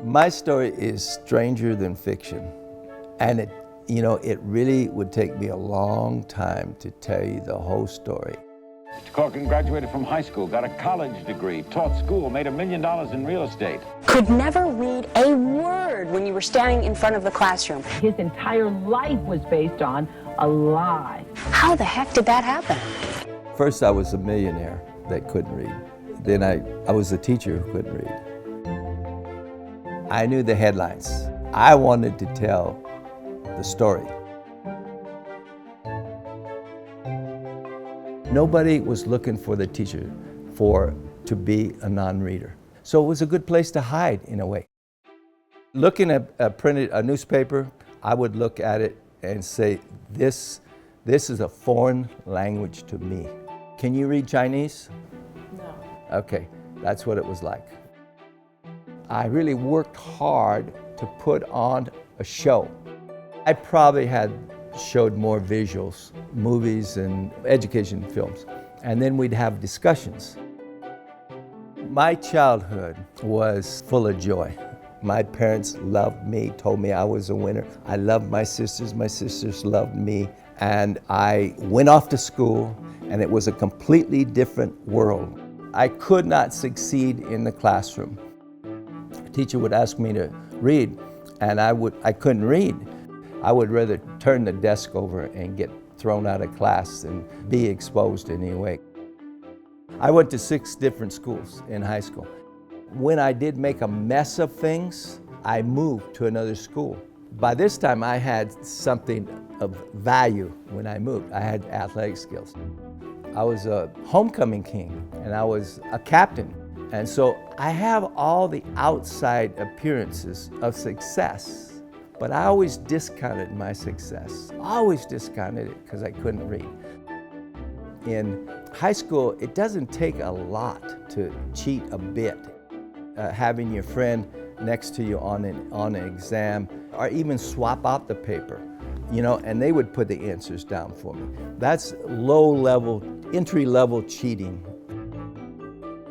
My story is stranger than fiction, and it really would take me a long time to tell you the whole story. Mr. Corcoran graduated from high school, got a college degree, taught school, made $1 million in real estate. Could never read a word when you were standing in front of the classroom. His entire life was based on a lie. How the heck did that happen? First, I was a millionaire that couldn't read. Then I was a teacher who couldn't read. I knew the headlines. I wanted to tell the story. Nobody was looking for the teacher to be a non-reader. So it was a good place to hide in a way. Looking at a newspaper, I would look at it and say, this is a foreign language to me. Can you read Chinese? No. Okay, that's what it was like. I really worked hard to put on a show. I probably showed more visuals, movies and education films, and then we'd have discussions. My childhood was full of joy. My parents loved me, told me I was a winner. I loved my sisters loved me, and I went off to school, and it was a completely different world. I could not succeed in the classroom. A teacher would ask me to read, and I couldn't read. I would rather turn the desk over and get thrown out of class than be exposed in any way. I went to 6 different schools in high school. When I did make a mess of things, I moved to another school. By this time, I had something of value when I moved. I had athletic skills. I was a homecoming king, and I was a captain. And so I have all the outside appearances of success, but I always discounted my success. Always discounted it because I couldn't read. In high school, it doesn't take a lot to cheat a bit. Having your friend next to you on an exam, or even swap out the paper, and they would put the answers down for me. That's low-level, entry-level cheating.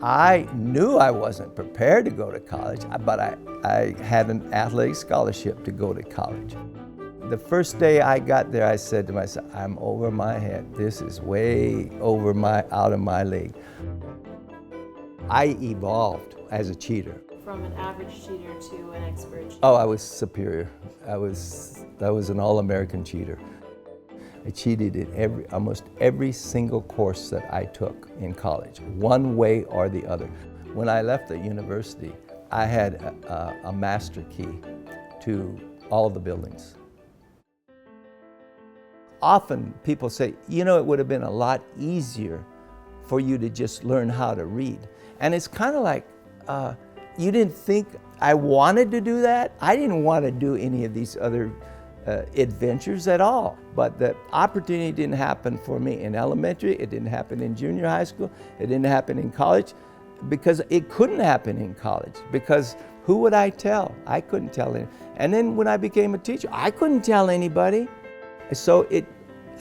I knew I wasn't prepared to go to college, but I had an athletic scholarship to go to college. The first day I got there, I said to myself, I'm over my head. This is way out of my league. I evolved as a cheater. From an average cheater to an expert cheater. Oh, I was superior. I was an all-American cheater. I cheated in almost every single course that I took in college, one way or the other. When I left the university, I had a master key to all the buildings. Often people say, it would have been a lot easier for you to just learn how to read. And it's kind of like, you didn't think I wanted to do that? I didn't want to do any of these other adventures at all. But the opportunity didn't happen for me in elementary, it didn't happen in junior high school, it didn't happen in college, because it couldn't happen in college, because who would I tell? I couldn't tell anyone. And then when I became a teacher, I couldn't tell anybody. So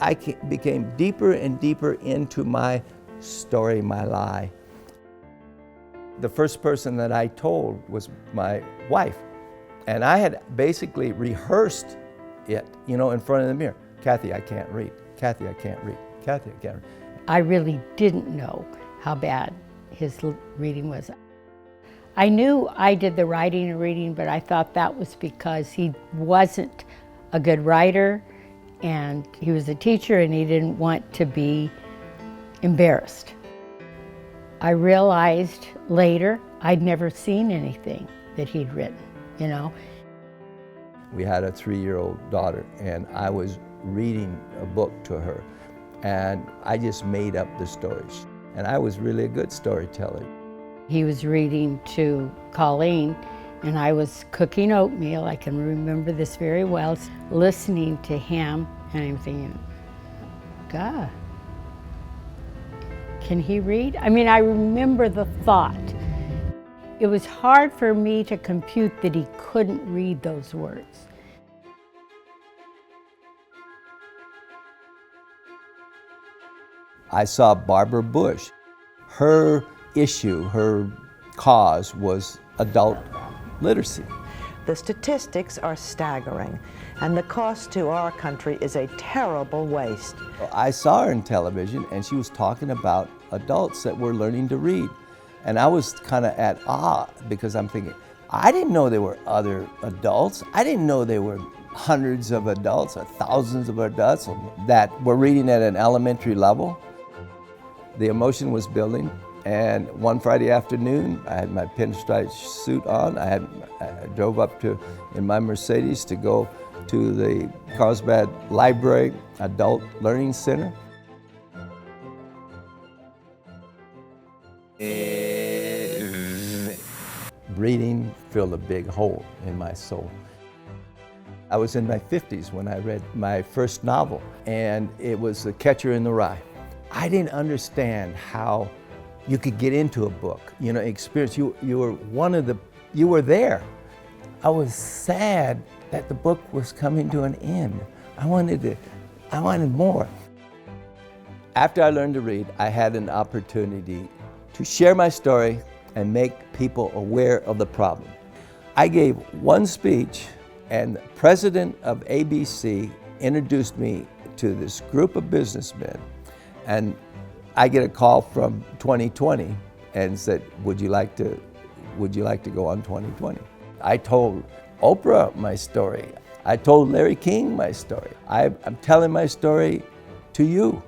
I became deeper and deeper into my story, my lie. The first person that I told was my wife. And I had basically rehearsed it, in front of the mirror. Kathy, I can't read. Kathy, I can't read. Kathy, I can't read. I really didn't know how bad his reading was. I knew I did the writing and reading, but I thought that was because he wasn't a good writer, and he was a teacher, and he didn't want to be embarrassed. I realized later I'd never seen anything that he'd written, We had a 3-year-old daughter, and I was reading a book to her, and I just made up the stories. And I was really a good storyteller. He was reading to Colleen, and I was cooking oatmeal. I can remember this very well, listening to him, and I'm thinking, God, can he read? I remember the thought. It was hard for me to compute that he couldn't read those words. I saw Barbara Bush. Her issue, her cause was adult literacy. The statistics are staggering, and the cost to our country is a terrible waste. I saw her in television, and she was talking about adults that were learning to read. And I was kind of at awe, because I'm thinking, I didn't know there were other adults. I didn't know there were hundreds of adults or thousands of adults that were reading at an elementary level. The emotion was building, and one Friday afternoon, I had my pinstripe suit on. I drove up in my Mercedes to go to the Carlsbad Library Adult Learning Center. Reading filled a big hole in my soul. I was in my 50s when I read my first novel, and it was The Catcher in the Rye. I didn't understand how you could get into a book, experience. You were there. I was sad that the book was coming to an end. I wanted more. After I learned to read, I had an opportunity to share my story and make people aware of the problem. I gave one speech, and the president of ABC introduced me to this group of businessmen, and I get a call from 2020 and said, would you like to go on 2020? I told Oprah my story. I told Larry King my story. I'm telling my story to you.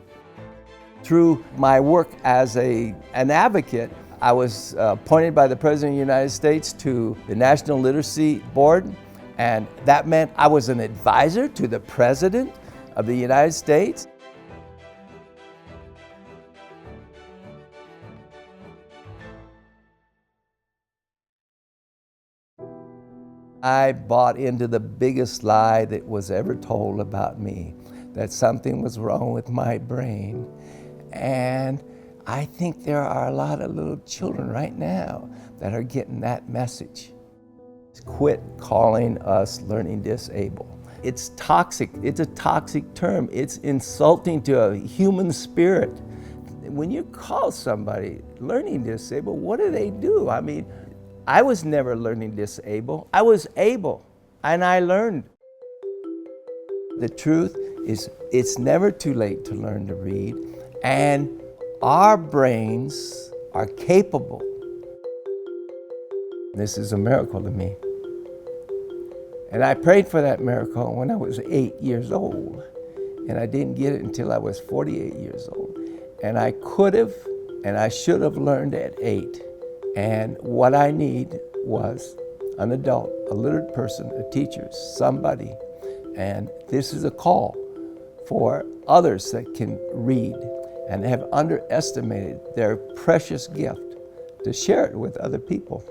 Through my work as an advocate, I was appointed by the President of the United States to the National Literacy Board, and that meant I was an advisor to the President of the United States. I bought into the biggest lie that was ever told about me, that something was wrong with my brain. And I think there are a lot of little children right now that are getting that message. Quit calling us learning disabled. It's toxic. It's a toxic term. It's insulting to a human spirit. When you call somebody learning disabled, what do? I mean, I was never learning disabled. I was able, and I learned. The truth is, it's never too late to learn to read, and our brains are capable. This is a miracle to me. And I prayed for that miracle when I was 8 years old, and I didn't get it until I was 48 years old. And I could have, and I should have learned at 8. And what I need was an adult, a literate person, a teacher, somebody. And this is a call for others that can read and have underestimated their precious gift to share it with other people.